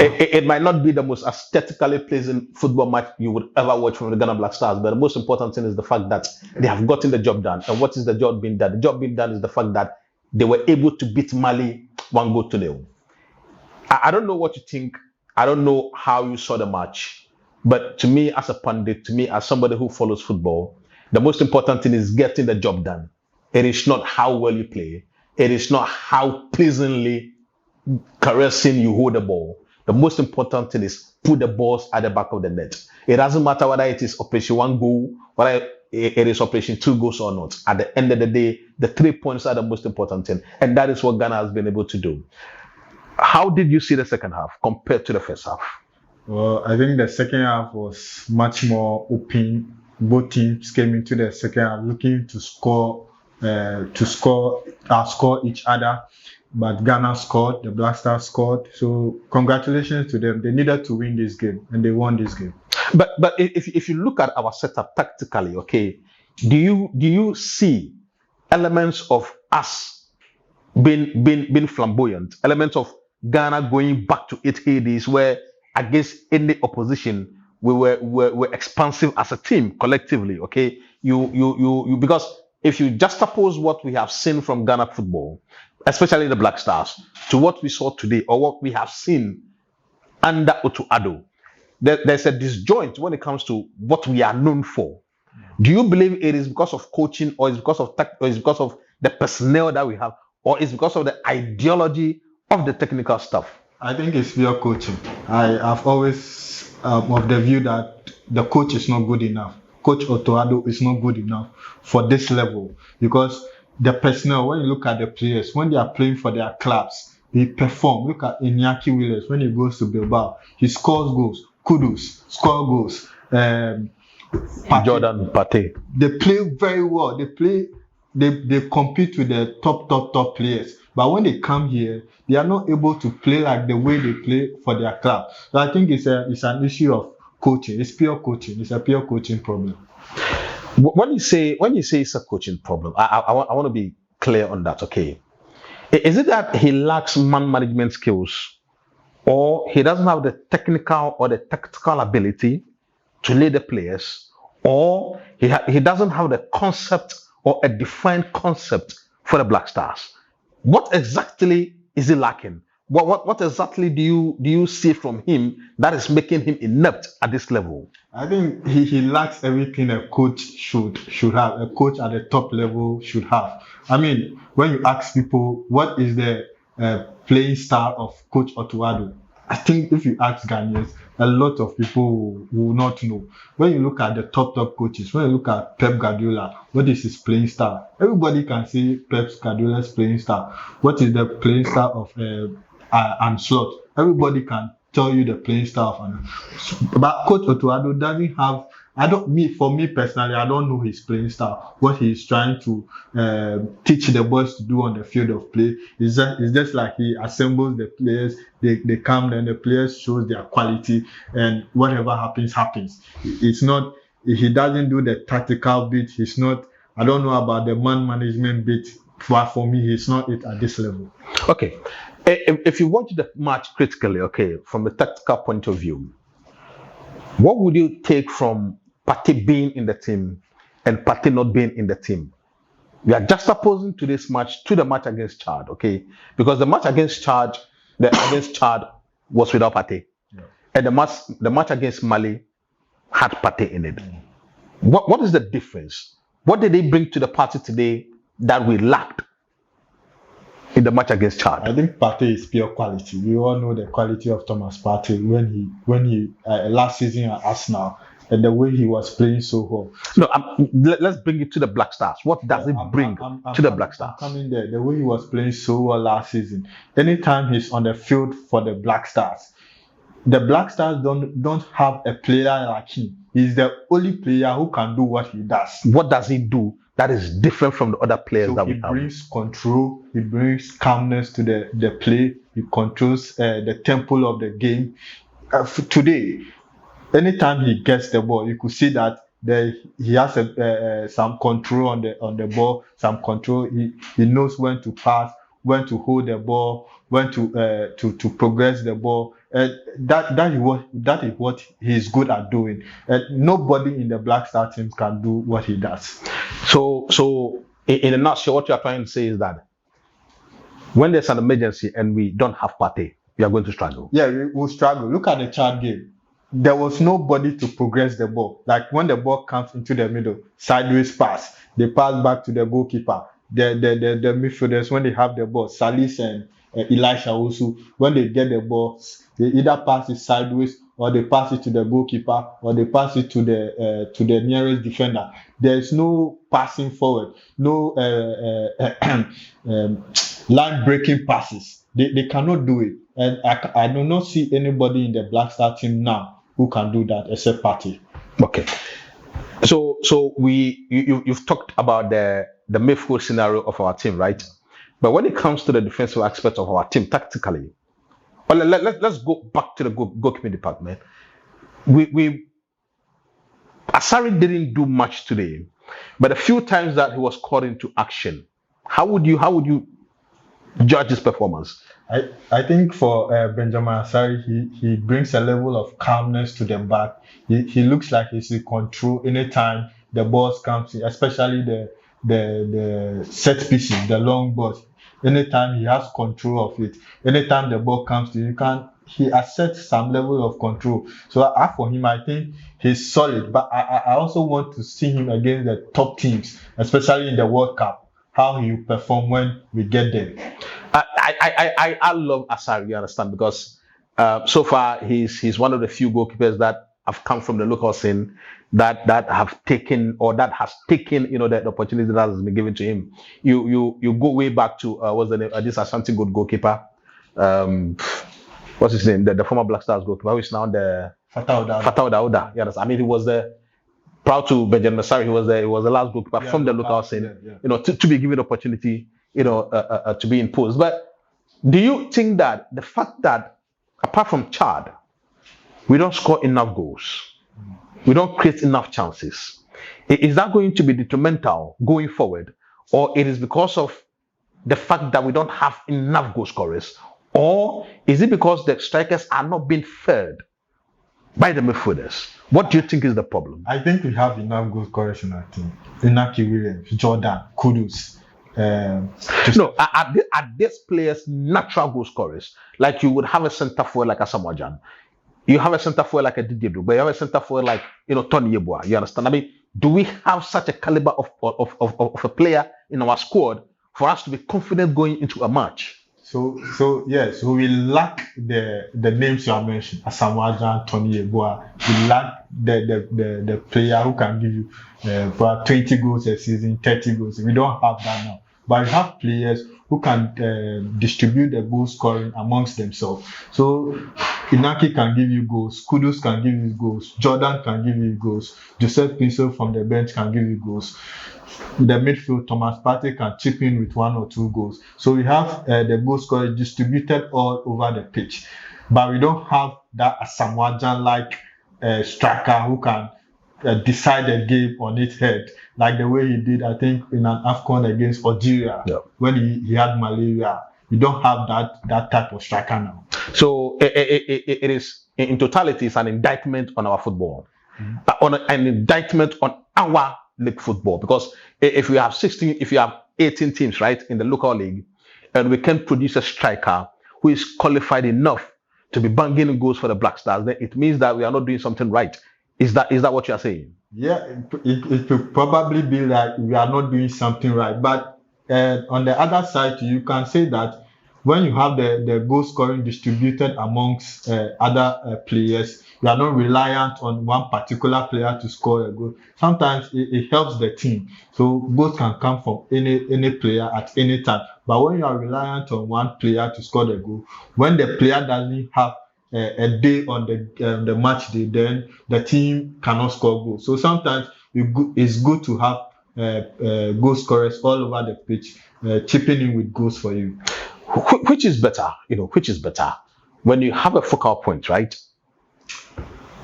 It might not be the most aesthetically pleasing football match you would ever watch from the Ghana Black Stars, but the most important thing is the fact that they have gotten the job done. And what is the job being done? The job being done is the fact that they were able to beat Mali 1-0. I don't know what you think. I don't know how you saw the match. But to me, as a pundit, to me, as somebody who follows football, the most important thing is getting the job done. It is not how well you play. It is not how pleasantly caressing you hold the ball. The most important thing is put the balls at the back of the net. It doesn't matter whether it is Operation 1 goal, whether it is Operation 2 goals or not. At the end of the day, the 3 points are the most important thing. And that is what Ghana has been able to do. How did you see the second half compared to the first half? Well, I think the second half was much more open. Both teams came into the second half looking to score each other. But Ghana scored, the Black Stars scored. So congratulations to them. They needed to win this game, and they won this game. But if you look at our setup tactically, okay, do you see elements of us being flamboyant, elements of Ghana going back to its heydays where against any opposition we were expansive as a team collectively, okay? You because if you juxtapose what we have seen from Ghana football, especially the Black Stars, to what we saw today or what we have seen under Otto Addo, there's a disjoint when it comes to what we are known for. Do you believe it is because of coaching, or is because of or is because of the personnel that we have, or is because of the ideology of the technical staff? I think it's pure coaching. I've always of the view that the coach is not good enough. Coach Otto Addo is not good enough for this level, because the personnel, when you look at the players, when they are playing for their clubs, they perform. Look at Iñaki Williams, when he goes to Bilbao, he scores goals. Kudus scores goals. Jordan Partey. They play very well. They compete with the top players. But when they come here, they are not able to play like the way they play for their club. So I think it's an issue of coaching. It's pure coaching. It's a pure coaching problem. When you say it's a coaching problem, I want to be clear on that. Okay, is it that he lacks man management skills, or he doesn't have the technical or the tactical ability to lead the players, or he doesn't have the concept or a defined concept for the Black Stars? What exactly is he lacking? What exactly do you see from him that is making him inept at this level? I think he lacks everything a coach should have. A coach at the top level should have. I mean, when you ask people what is the playing style of Coach Otto Addo, I think if you ask Ghanaians, a lot of people will not know. When you look at the top coaches, when you look at Pep Guardiola, what is his playing style? Everybody can see Pep Guardiola's playing style. What is the playing style of Anslot? Everybody can tell you the playing style of Anslot. But Coach Otto Addo doesn't have. For me personally, I don't know his playing style. What he's trying to teach the boys to do on the field of play is just like he assembles the players. They come, then the players shows their quality, and whatever happens. It's not. He doesn't do the tactical bit. He's not. I don't know about the man management bit. But for me, he's not it at this level. Okay, if you watch the match critically, okay, from a tactical point of view, what would you take from Partey being in the team and Partey not being in the team? We are juxtaposing to this match to the match against Chad, okay? Because the match against Chad was without Partey, yeah. And the match against Mali had Partey in it. Mm-hmm. What is the difference? What did they bring to the party today that we lacked in the match against Chad? I think Partey is pure quality. We all know the quality of Thomas Partey when he last season at Arsenal, and the way he was playing so well. No, let's bring it to the Black Stars. What does it bring to the Black Stars? Coming there, the way he was playing so well last season. Anytime he's on the field for the Black Stars, the Black Stars don't have a player like him. He's the only player who can do what he does. What does he do that is different from the other players that we have? He brings control, he brings calmness to the play, he controls the tempo of the game. Today, anytime he gets the ball, you could see that he has some control on the ball, some control. He knows when to pass, when to hold the ball, when to progress the ball. That is what he's good at doing. Nobody in the Black Star team can do what he does. So in a nutshell, what you are trying to say is that when there's an emergency and we don't have Partey, we are going to struggle. Yeah, we will struggle. Look at the Chad game. There was nobody to progress the ball. Like when the ball comes into the middle, sideways pass, they pass back to the goalkeeper. The midfielders, when they have the ball, Salis and Elisha also, when they get the ball, they either pass it sideways or they pass it to the goalkeeper or they pass it to the nearest defender. There is no passing forward, no line breaking passes. They cannot do it, and I do not see anybody in the Black Star team now who can do that except Partey. Okay, so you've talked about the midfield scenario of our team, right? But when it comes to the defensive aspect of our team tactically, well, let's go back to the goalkeeping department. Asari didn't do much today, but a few times that he was called into action, how would you judge his performance? I think for Benjamin Asari, he brings a level of calmness to the back. He looks like he's in control anytime the balls comes in, especially the set pieces, the long balls. Anytime he has control of it, anytime the ball comes to you, he asserts some level of control. So for him, I think he's solid. But I also want to see him against the top teams, especially in the World Cup, how he will perform when we get there. I love Asari, you understand, because so far he's one of the few goalkeepers that have come from the local scene that have taken or that has taken the opportunity that has been given to him. You go way back to what's the name? This Ashanti good goalkeeper. What's his name? The former Black Stars goalkeeper, who is now the Fatah Oda. Yes, I mean he was proud to Benjamin Asari. He was the last goalkeeper from the local scene. Yeah. To be given the opportunity, to be imposed. But do you think that the fact that apart from Chad, we don't score enough goals, we don't create enough chances, is that going to be detrimental going forward, or it is because of the fact that we don't have enough goal scorers, or is it because the strikers are not being fed by the midfielders? What do you think is the problem? I think we have enough goal scorers in our team. Iñaki Williams, Jordan, Kudus. Are these players natural goal scorers? Like you would have a centre forward like a Samoajan, you have a centre forward like a Didier Drogba, you have a centre forward like Tony Yeboah. You understand? I mean, do we have such a caliber of a player in our squad for us to be confident going into a match? So we lack the names you have mentioned, Asamoah, Tony Yeboah. We lack the player who can give you about 20 goals a season, 30 goals. We don't have that now. But we have players who can distribute the goal scoring amongst themselves. So Iñaki can give you goals, Kudus can give you goals, Jordan can give you goals, Joseph Pinso from the bench can give you goals. The midfield, Thomas Partey can chip in with 1 or 2 goals. So we have the goal scoring distributed all over the pitch. But we don't have that Asamoah-like striker who can decide the game on its head, like the way he did, I think, in an AFCON against Algeria, when he had malaria. We don't have that type of striker now. So it is, in totality, it's an indictment on our football, an indictment on our league football. Because if we have 18 teams, right, in the local league, and we can produce a striker who is qualified enough to be banging goals for the Black Stars, then it means that we are not doing something right. Is that what you are saying? Yeah, it could probably be that we are not doing something right. But on the other side, you can say that when you have the goal scoring distributed amongst other players, you are not reliant on one particular player to score a goal. Sometimes it helps the team. So goals can come from any player at any time. But when you are reliant on one player to score the goal, when the player doesn't have a day on the match day, then the team cannot score goals. So sometimes it's good to have goal scorers all over the pitch, chipping in with goals for you. Which is better? Which is better? When you have a focal point, right?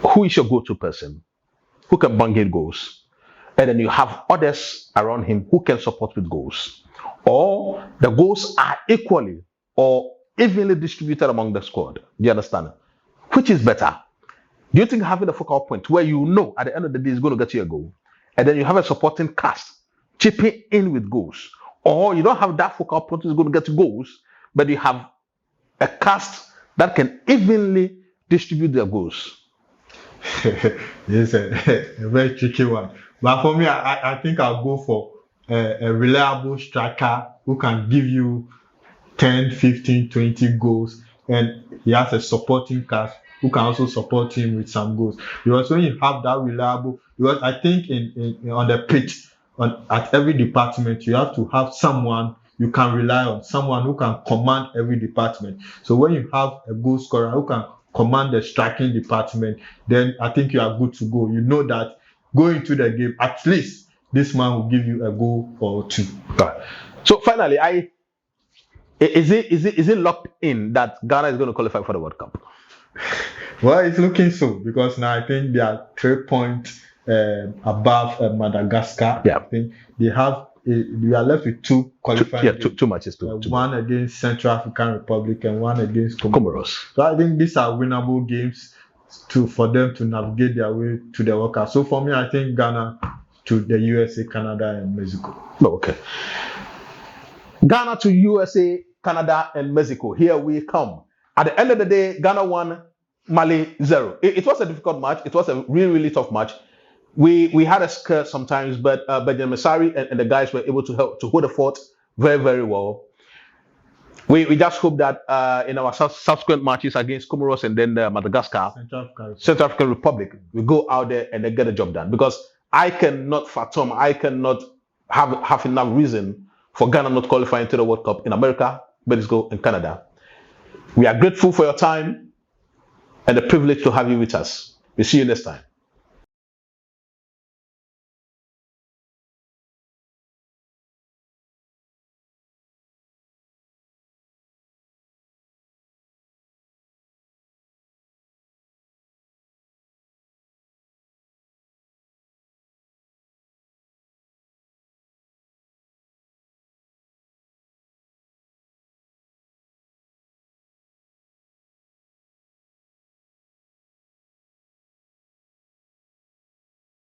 Who is your go-to person? Who can bang in goals? And then you have others around him who can support with goals. Or the goals are equally or evenly distributed among the squad. Do you understand? Which is better? Do you think having a focal point where you know at the end of the day is going to get you a goal, and then you have a supporting cast chipping in with goals, or you don't have that focal point is going to get you goals, but you have a cast that can evenly distribute their goals? It's a very tricky one. But for me, I think I'll go for a reliable striker who can give you 10, 15, 20 goals, and he has a supporting cast who can also support him with some goals. Because when you have that reliable, because I think on the pitch, at every department, you have to have someone you can rely on, someone who can command every department. So when you have a goal scorer who can command the striking department, then I think you are good to go. You know that going to the game, at least this man will give you a goal or two. Right. So finally, is it locked in that Ghana is going to qualify for the World Cup? Well, it's looking so, because now I think they are 3 points above Madagascar. Yeah. I think we are left with two qualifying two matches. One against Central African Republic and one against Comoros. So I think these are winnable games for them to navigate their way to the World Cup. So for me, I think Ghana to the USA, Canada, and Mexico. Okay. Ghana to USA, Canada, and Mexico. Here we come. At the end of the day, Ghana won, Mali 0. It was a difficult match. It was a really, really tough match. We had a scare sometimes, but Benjamin Sari and the guys were able to hold the fort very, very well. We just hope that in our subsequent matches against Comoros and then Madagascar, Central African Republic, we go out there and then get the job done. Because I cannot have enough reason for Ghana not qualifying to the World Cup in America, Mexico, and Canada. We are grateful for your time and the privilege to have you with us. We'll see you next time.